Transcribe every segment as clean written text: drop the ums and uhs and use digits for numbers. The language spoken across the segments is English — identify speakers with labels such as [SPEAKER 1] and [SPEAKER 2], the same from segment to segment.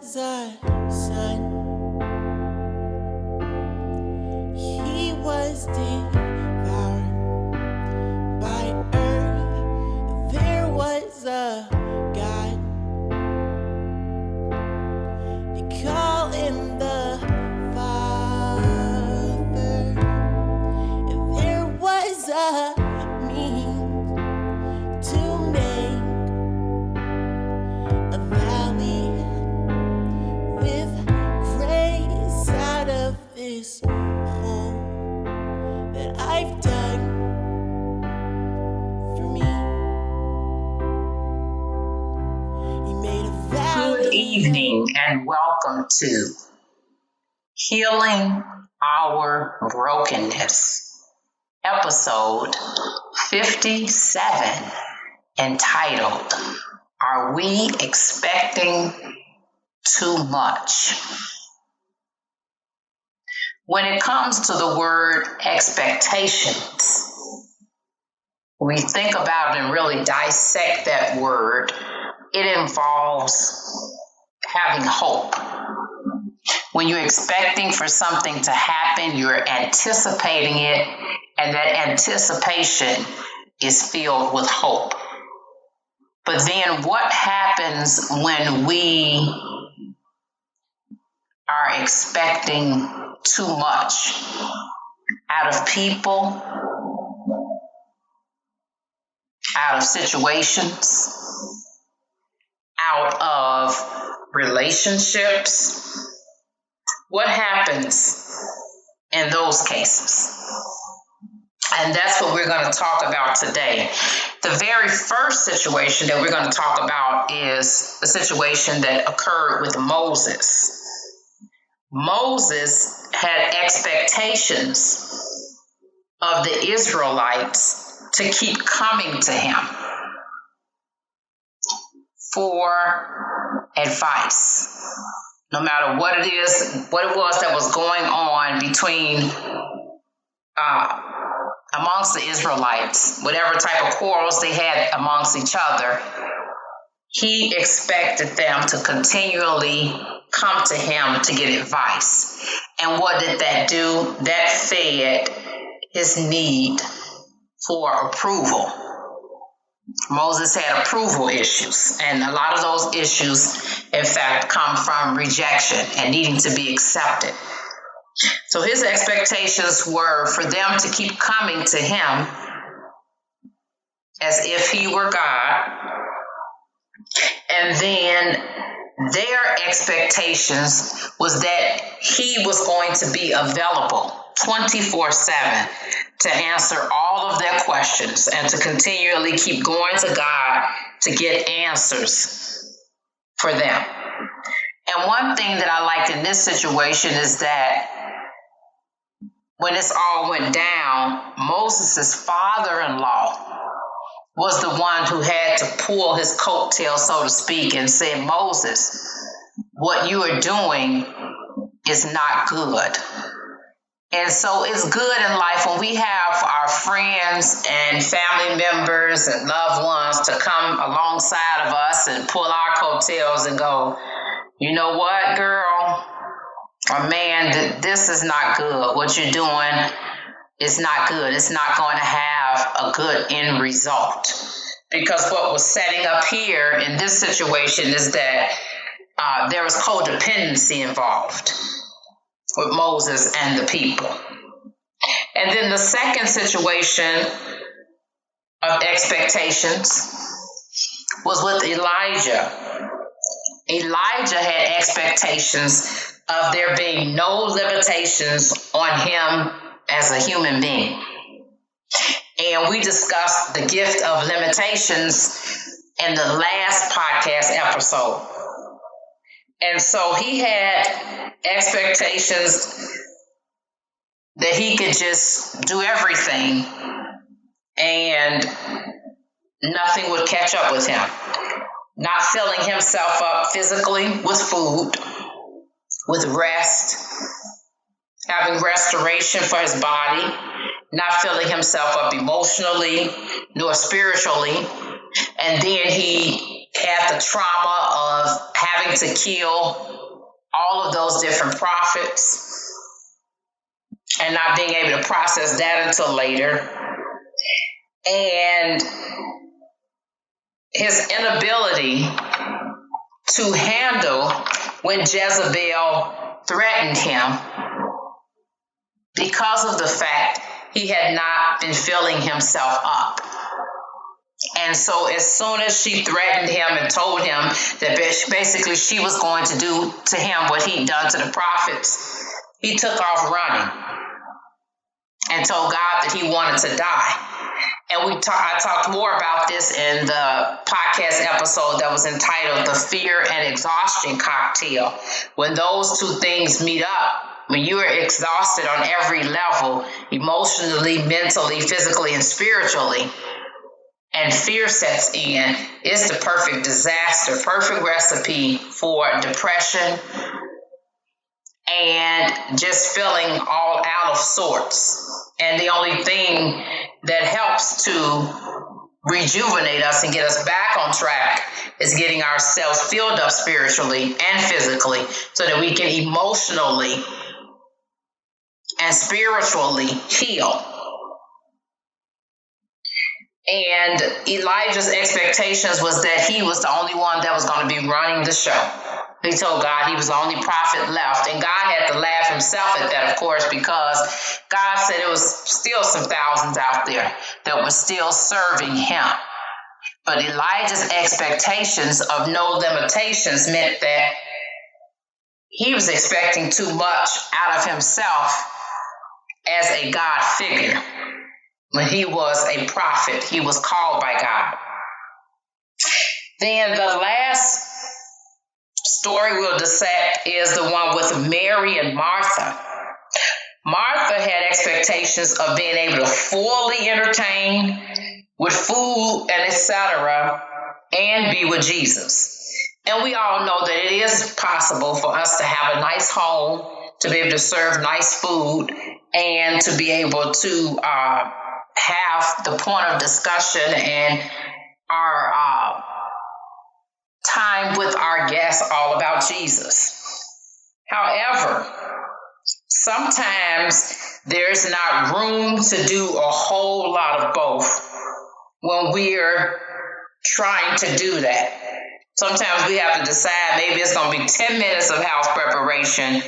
[SPEAKER 1] was a son. He was devoured by earth. There was a God. They call him the Father. And there was a means to make a valley with grace out of this hole that I've dug for me. He made a valley.
[SPEAKER 2] Good evening and welcome to Healing Our Brokenness, episode 57, entitled, Are We Expecting Too Much? When it comes to the word expectations, when we think about it and really dissect that word, it involves having hope. When you're expecting for something to happen, you're anticipating it, and that anticipation is filled with hope. But then what happens when we are expecting too much out of people, out of situations, out of relationships? What happens in those cases? And that's what we're going to talk about today. The very first situation that we're going to talk about is the situation that occurred with Moses. Moses had expectations of the Israelites to keep coming to him for advice. No matter what it was that was going on between amongst the Israelites, whatever type of quarrels they had amongst each other, he expected them to continually come to him to get advice. And what did that do? That fed his need for approval. Moses had approval issues, and a lot of those issues, in fact, come from rejection and needing to be accepted. So his expectations were for them to keep coming to him as if he were God. And then their expectations was that he was going to be available 24/7 to answer all of their questions and to continually keep going to God to get answers for them. And one thing that I liked in this situation is that when this all went down, Moses' father-in-law was the one who had to pull his coattail, so to speak, and say, Moses, what you are doing is not good. And so it's good in life when we have our friends and family members and loved ones to come alongside of us and pull our coattails and go, you know what, girl, or man, this is not good. What you're doing is not good. It's not going to have a good end result. Because what was setting up here in this situation is that there was codependency involved with Moses and the people. And then the second situation of expectations was with Elijah. Elijah had expectations of there being no limitations on him as a human being. And we discussed the gift of limitations in the last podcast episode. And so he had expectations that he could just do everything and nothing would catch up with him. Not filling himself up physically with food, with rest, having restoration for his body, not filling himself up emotionally nor spiritually. And then he had the trauma of having to kill all of those different prophets and not being able to process that until later. And his inability to handle when Jezebel threatened him because of the fact he had not been filling himself up. And so as soon as she threatened him and told him that basically she was going to do to him what he'd done to the prophets, he took off running and told God that he wanted to die. And I talked more about this in the podcast episode that was entitled The Fear and Exhaustion Cocktail. When those two things meet up, when you are exhausted on every level, emotionally, mentally, physically, and spiritually, and fear sets in, it's the perfect disaster, perfect recipe for depression and just feeling all out of sorts. And the only thing that helps to rejuvenate us and get us back on track is getting ourselves filled up spiritually and physically so that we can emotionally and spiritually heal. And Elijah's expectations was that he was the only one that was going to be running the show. He told God he was the only prophet left. And God had to laugh himself at that, of course, because God said it was still some thousands out there that were still serving him. But Elijah's expectations of no limitations meant that he was expecting too much out of himself as a God figure. When he was a prophet, he was called by God. Then the last story we'll dissect is the one with Mary and Martha. Martha had expectations of being able to fully entertain with food and etc. and be with Jesus. And we all know that it is possible for us to have a nice home, to be able to serve nice food, and to be able to have the point of discussion and our time with our guests all about Jesus. However, sometimes there's not room to do a whole lot of both when we're trying to do that. Sometimes we have to decide maybe it's going to be 10 minutes of house preparation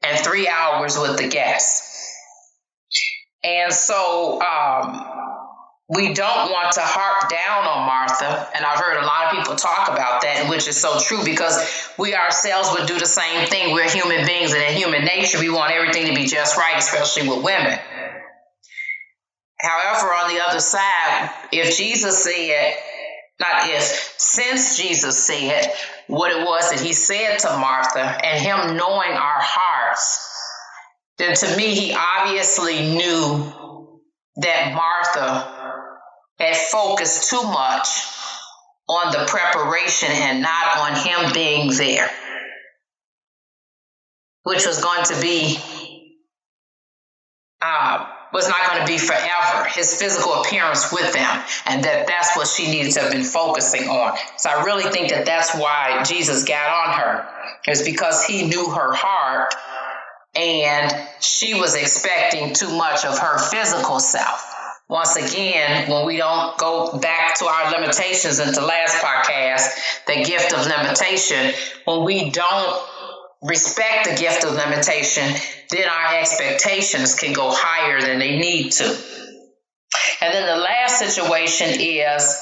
[SPEAKER 2] and 3 hours with the guests. And so we don't want to harp down on Martha. And I've heard a lot of people talk about that, which is so true because we ourselves would do the same thing. We're human beings, and in human nature, we want everything to be just right, especially with women. However, on the other side, since Jesus said what it was that he said to Martha and him knowing our hearts, then to me, he obviously knew that Martha had focused too much on the preparation and not on him being there, which was going to be, was not going to be forever, his physical appearance with them, and that's what she needed to have been focusing on. So I really think that that's why Jesus got on her, is because he knew her heart, and she was expecting too much of her physical self. Once again, when we don't go back to our limitations in the last podcast, the gift of limitation, when we don't respect the gift of limitation, then our expectations can go higher than they need to. And then the last situation is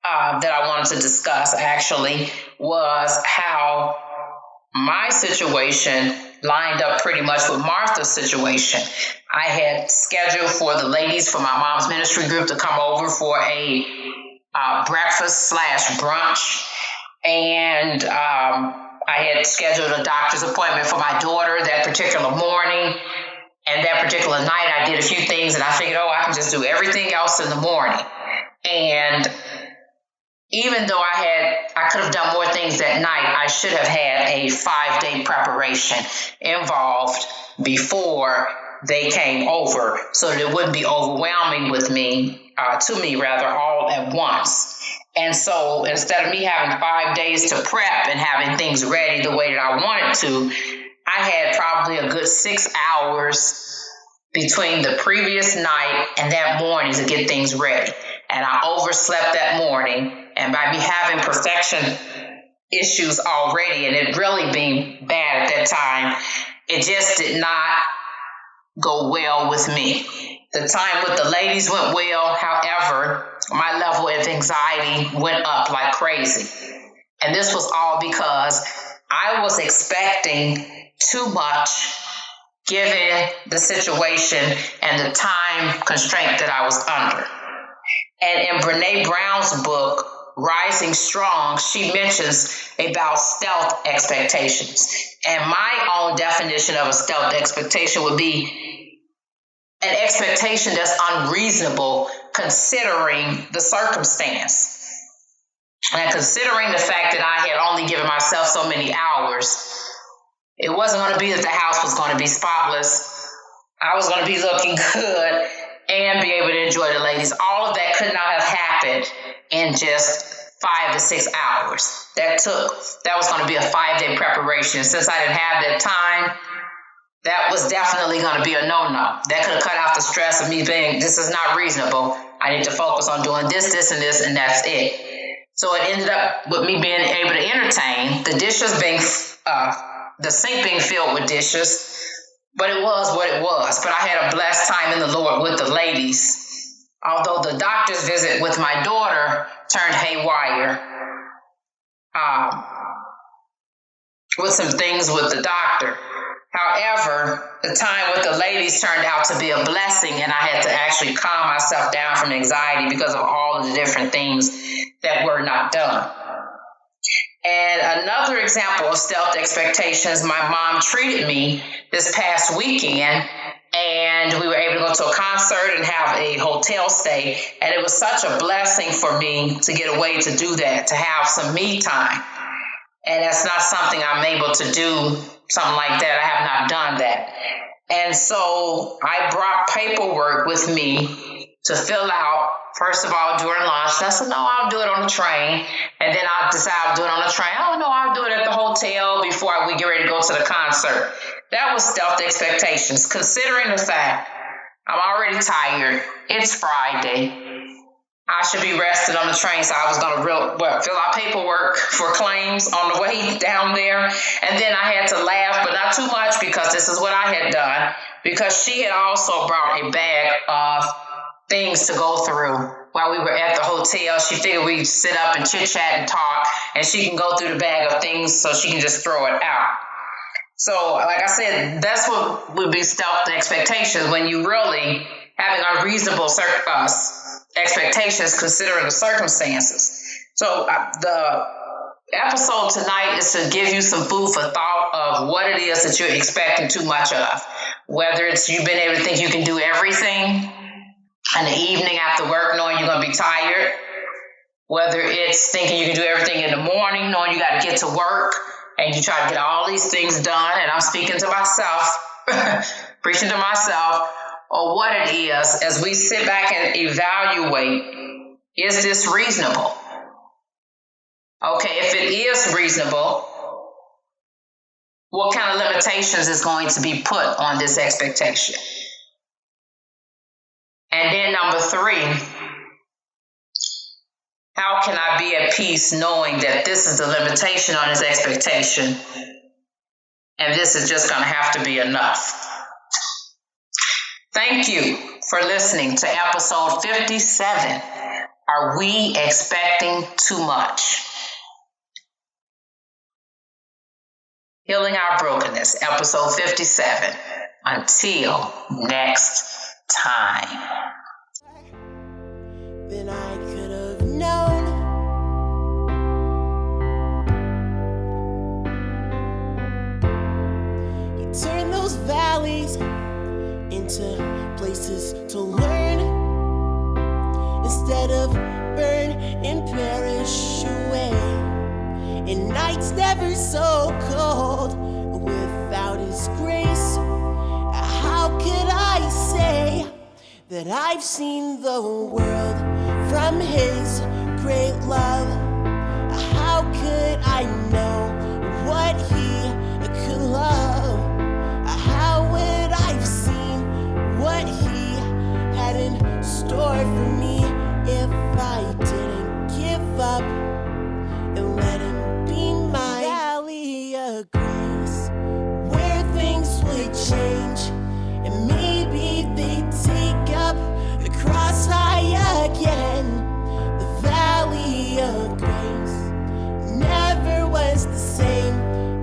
[SPEAKER 2] that I wanted to discuss actually was how my situation lined up pretty much with Martha's situation. I had scheduled for the ladies for my mom's ministry group to come over for a breakfast/brunch. And I had scheduled a doctor's appointment for my daughter that particular morning. And that particular night, I did a few things and I figured, I can just do everything else in the morning. And even though I could have done more things that night, I should have had a 5-day preparation involved before they came over so that it wouldn't be overwhelming to me all at once. And so instead of me having 5 days to prep and having things ready the way that I wanted to, I had probably a good 6 hours between the previous night and that morning to get things ready. And I overslept that morning. And by me having perfection issues already and it really being bad at that time, it just did not go well with me. The time with the ladies went well. However, my level of anxiety went up like crazy. And this was all because I was expecting too much given the situation and the time constraint that I was under. And in Brene Brown's book, Rising Strong, she mentions about stealth expectations. And my own definition of a stealth expectation would be an expectation that's unreasonable considering the circumstance. And considering the fact that I had only given myself so many hours, it wasn't going to be that the house was going to be spotless. I was going to be looking good and be able to enjoy the ladies. All of that could not have happened in just 5 to 6 hours. That was going to be a 5-day preparation. Since I didn't have that time, that was definitely going to be a no-no. That could have cut out the stress of me being, this is not reasonable. I need to focus on doing this, and this, and that's it. So it ended up with me being able to entertain, the dishes being, the sink being filled with dishes, but it was what it was. But I had a blessed time in the Lord with the ladies. Although the doctor's visit with my daughter turned haywire, with some things with the doctor. However, the time with the ladies turned out to be a blessing, and I had to actually calm myself down from anxiety because of all of the different things that were not done. And another example of stealth expectations, my mom treated me this past weekend, and we were able to go to a concert and have a hotel stay. And it was such a blessing for me to get away to do that, to have some me time. And that's not something I'm able to do, something like that. I have not done that. And so I brought paperwork with me to fill out, first of all, during lunch. I said, no, I'll do it on the train. And then I'll decide I'll do it on the train. Oh, no, I'll do it at the hotel before we get ready to go to the concert. That was stealth expectations, considering the fact I'm already tired. It's Friday. I should be rested on the train, so I was going to fill out paperwork for claims on the way down there. And then I had to laugh, but not too much, because this is what I had done, because she had also brought a bag of things to go through while we were at the hotel. She figured we'd sit up and chit-chat and talk, and she can go through the bag of things so she can just throw it out. So, like I said, that's what would be stealth expectations, when you really having unreasonable expectations considering the circumstances. So the episode tonight is to give you some food for thought of what it is that you're expecting too much of. Whether it's you've been able to think you can do everything in the evening after work, knowing you're going to be tired. Whether it's thinking you can do everything in the morning, knowing you got to get to work, and you try to get all these things done. And I'm speaking to myself, preaching to myself, or what it is, as we sit back and evaluate, is this reasonable? Okay, if it is reasonable, what kind of limitations is going to be put on this expectation? And then number 3, how can I be at peace knowing that this is the limitation on this expectation, and this is just going to have to be enough? Thank you for listening to episode 57. Are we expecting too much? Healing Our Brokenness, episode 57. Until next time.
[SPEAKER 1] Then I could have known. You turn those valleys into places to learn, instead of burn and perish away. And nights never so cold without His grace. How could I say that I've seen the world from His great love. How could I know what he could love? How would I have seen what he had in store for me if I didn't give up and let him be my valley of grace, where things would change and maybe they'd take up the cross high again. The valley of grace never was the same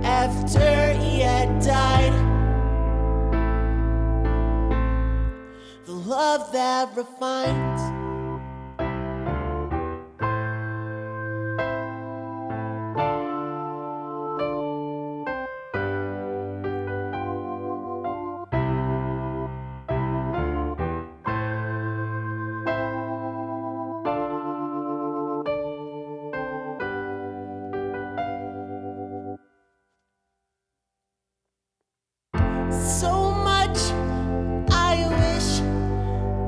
[SPEAKER 1] after he had died. The love that refines. So much I wish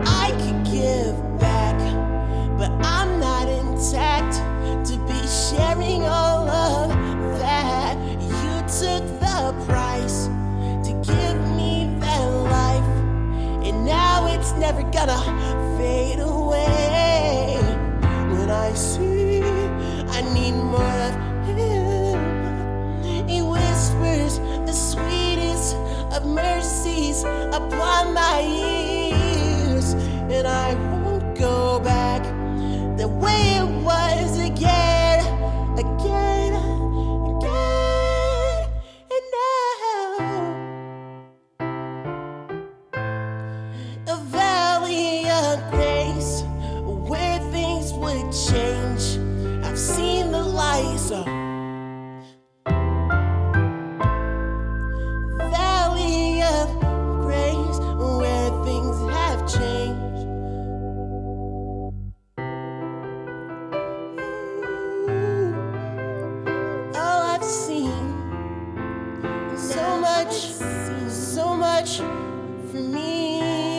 [SPEAKER 1] I could give back, but I'm not intact to be sharing all of that. You took the price to give me that life, and now it's never gonna fade away. When I see I need more of him, he whispers the sweetest of mercies upon my ears, and I won't go back the way it was again, again, again, and now a valley of grace where things would change. I've seen the lights of valley of grace where things have changed. Oh, I've seen so much for me.